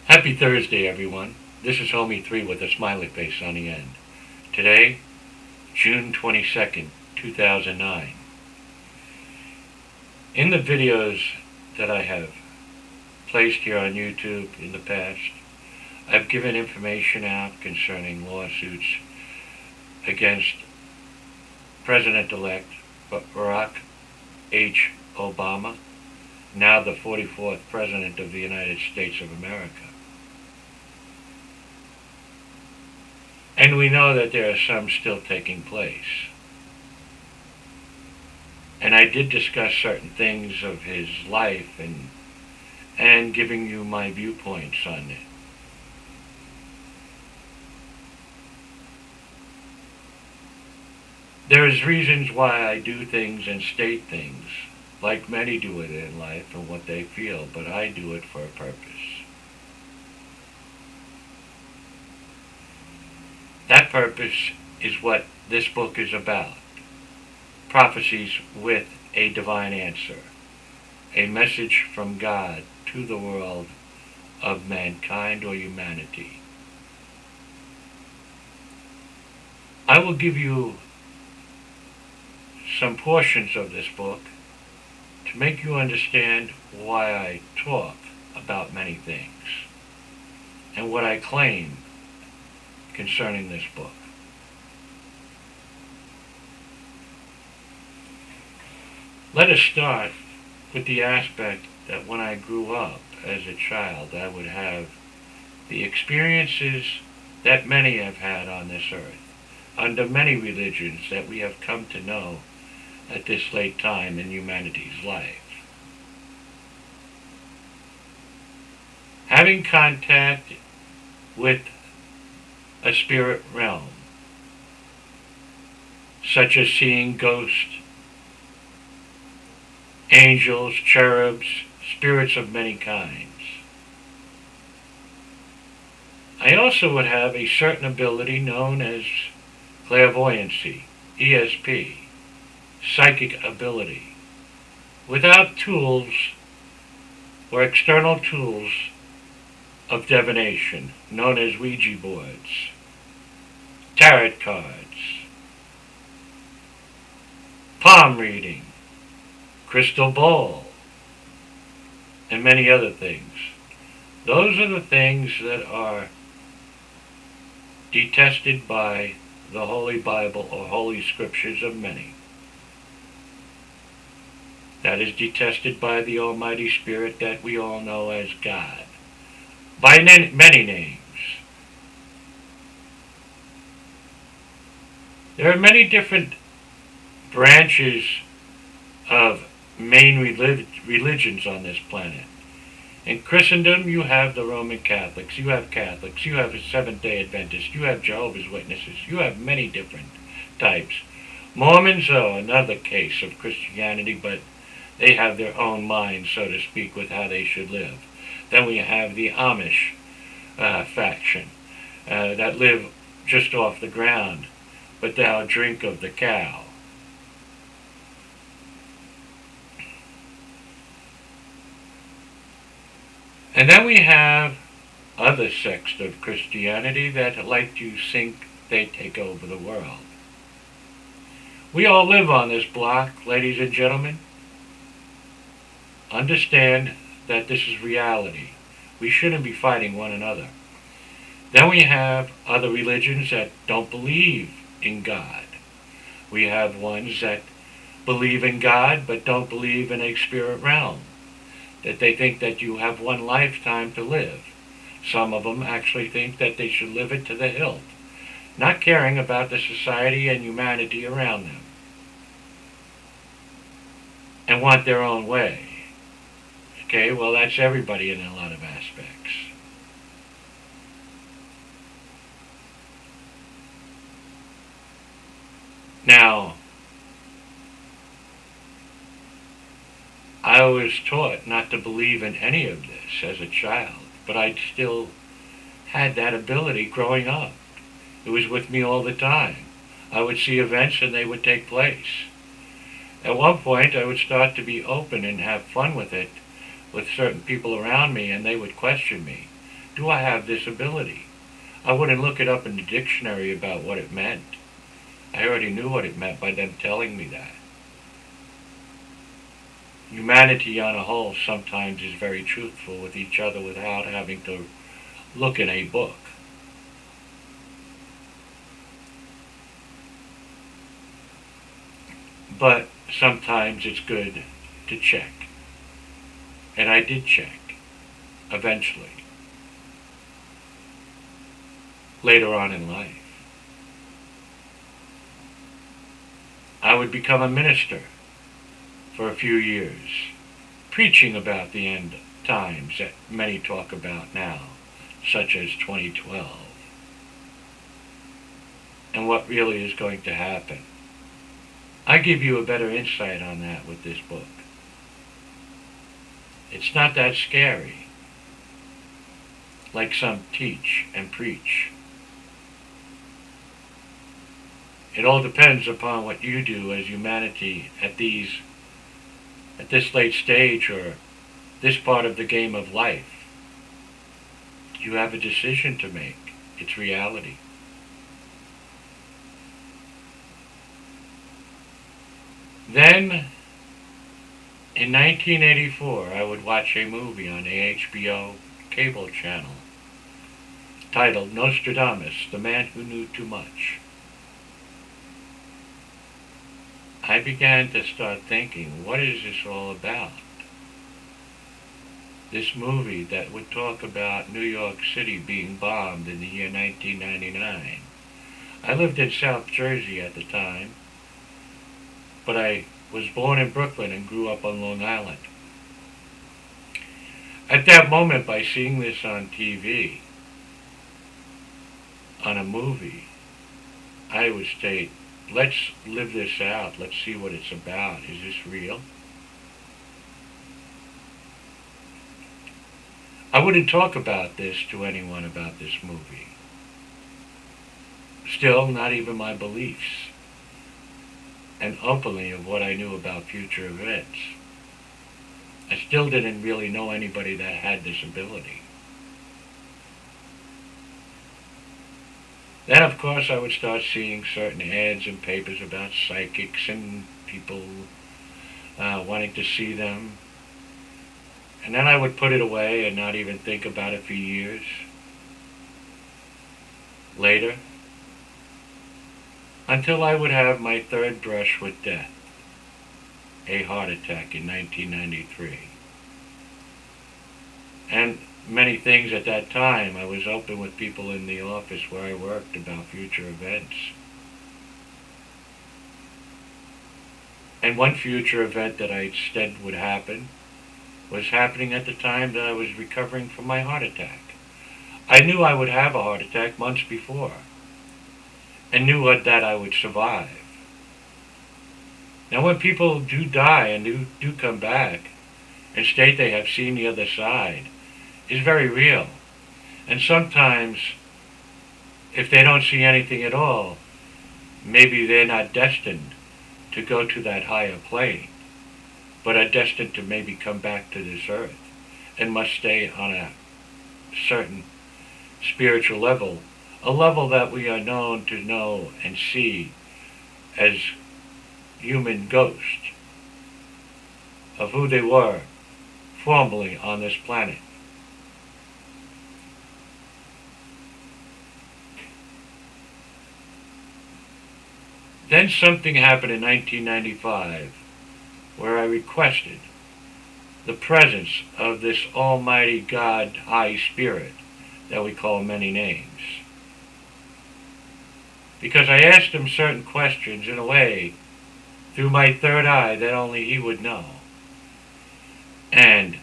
Happy Thursday, everyone. This is Homie3 with a smiley face on the end. Today, June 22nd, 2009. In the videos that I have placed here on YouTube in the past, I've given information out concerning lawsuits against President-elect Barack H. Obama, now the 44th President of the United States of America. And we know that there are some still taking place. And I did discuss certain things of his life and giving you my viewpoints on it. There's reasons why I do things and state things, like many do it in life and what they feel, but I do it for a purpose. That purpose is what this book is about. Prophecies with a divine answer. A message from God to the world of mankind or humanity. I will give you some portions of this book to make you understand why I talk about many things and what I claim concerning this book. Let us start with the aspect that when I grew up as a child, I would have the experiences that many have had on this earth, under many religions that we have come to know at this late time in humanity's life. Having contact with a spirit realm, such as seeing ghosts, angels, cherubs, spirits of many kinds. I also would have a certain ability known as clairvoyancy, ESP, psychic ability, without tools or external tools of divination, known as Ouija boards, tarot cards, palm reading, crystal ball, and many other things. Those are the things that are detested by the Holy Bible or Holy Scriptures of many. That is detested by the Almighty Spirit that we all know as God, by many names. There are many different branches of main religions on this planet. In Christendom, you have the Roman Catholics, you have the Seventh-day Adventists, you have Jehovah's Witnesses, you have many different types. Mormons are another case of Christianity, but they have their own mind, so to speak, with how they should live. Then we have the Amish faction that live just off the ground, but thou drink of the cow. And then we have other sects of Christianity that like to think they take over the world. We all live on this block, ladies and gentlemen. Understand that this is reality. We shouldn't be fighting one another. Then we have other religions that don't believe in God. We have ones that believe in God but don't believe in a spirit realm, that they think that you have one lifetime to live. Some of them actually think that they should live it to the hilt, not caring about the society and humanity around them, and want their own way. Okay, well, that's everybody in a lot of aspects. Now, I was taught not to believe in any of this as a child, but I still had that ability growing up. It was with me all the time. I would see events and they would take place. At one point, I would start to be open and have fun with it with certain people around me, and they would question me. Do I have this ability? I wouldn't look it up in the dictionary about what it meant. I already knew what it meant by them telling me that. Humanity on a whole sometimes is very truthful with each other without having to look in a book. But sometimes it's good to check. And I did check, eventually, later on in life. I would become a minister for a few years, preaching about the end times that many talk about now, such as 2012, and what really is going to happen. I give you a better insight on that with this book. It's not that scary, like some teach and preach. It all depends upon what you do as humanity at this late stage or this part of the game of life. You have a decision to make. It's reality. Then, in 1984, I would watch a movie on the HBO cable channel titled Nostradamus, the Man Who Knew Too Much. I began to start thinking, what is this all about? This movie that would talk about New York City being bombed in the year 1999. I lived in South Jersey at the time, but I was born in Brooklyn and grew up on Long Island. At that moment, by seeing this on TV, on a movie, I would state, let's live this out. Let's see what it's about. Is this real? I wouldn't talk about this to anyone about this movie. Still, not even my beliefs, and openly of what I knew about future events. I still didn't really know anybody that had this ability. Then, of course, I would start seeing certain ads in papers about psychics and people wanting to see them. And then I would put it away and not even think about it for years. Later, until I would have my third brush with death, a heart attack in 1993. And many things at that time. I was open with people in the office where I worked about future events. And one future event that I said would happen was happening at the time that I was recovering from my heart attack. I knew I would have a heart attack months before, and knew that I would survive. Now when people do die and do come back and state they have seen the other side, is very real. And sometimes, if they don't see anything at all, maybe they're not destined to go to that higher plane, but are destined to maybe come back to this earth and must stay on a certain spiritual level, a level that we are known to know and see as human ghosts of who they were formerly on this planet. Then something happened in 1995 where I requested the presence of this Almighty God, High Spirit, that we call many names. Because I asked him certain questions in a way, through my third eye, that only he would know. And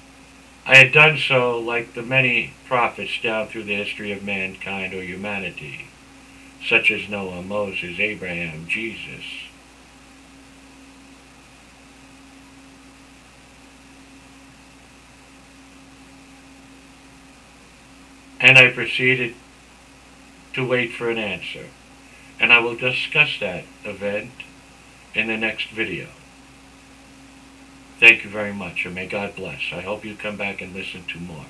I had done so like the many prophets down through the history of mankind or humanity, such as Noah, Moses, Abraham, Jesus. And I proceeded to wait for an answer. And I will discuss that event in the next video. Thank you very much, and may God bless. I hope you come back and listen to more.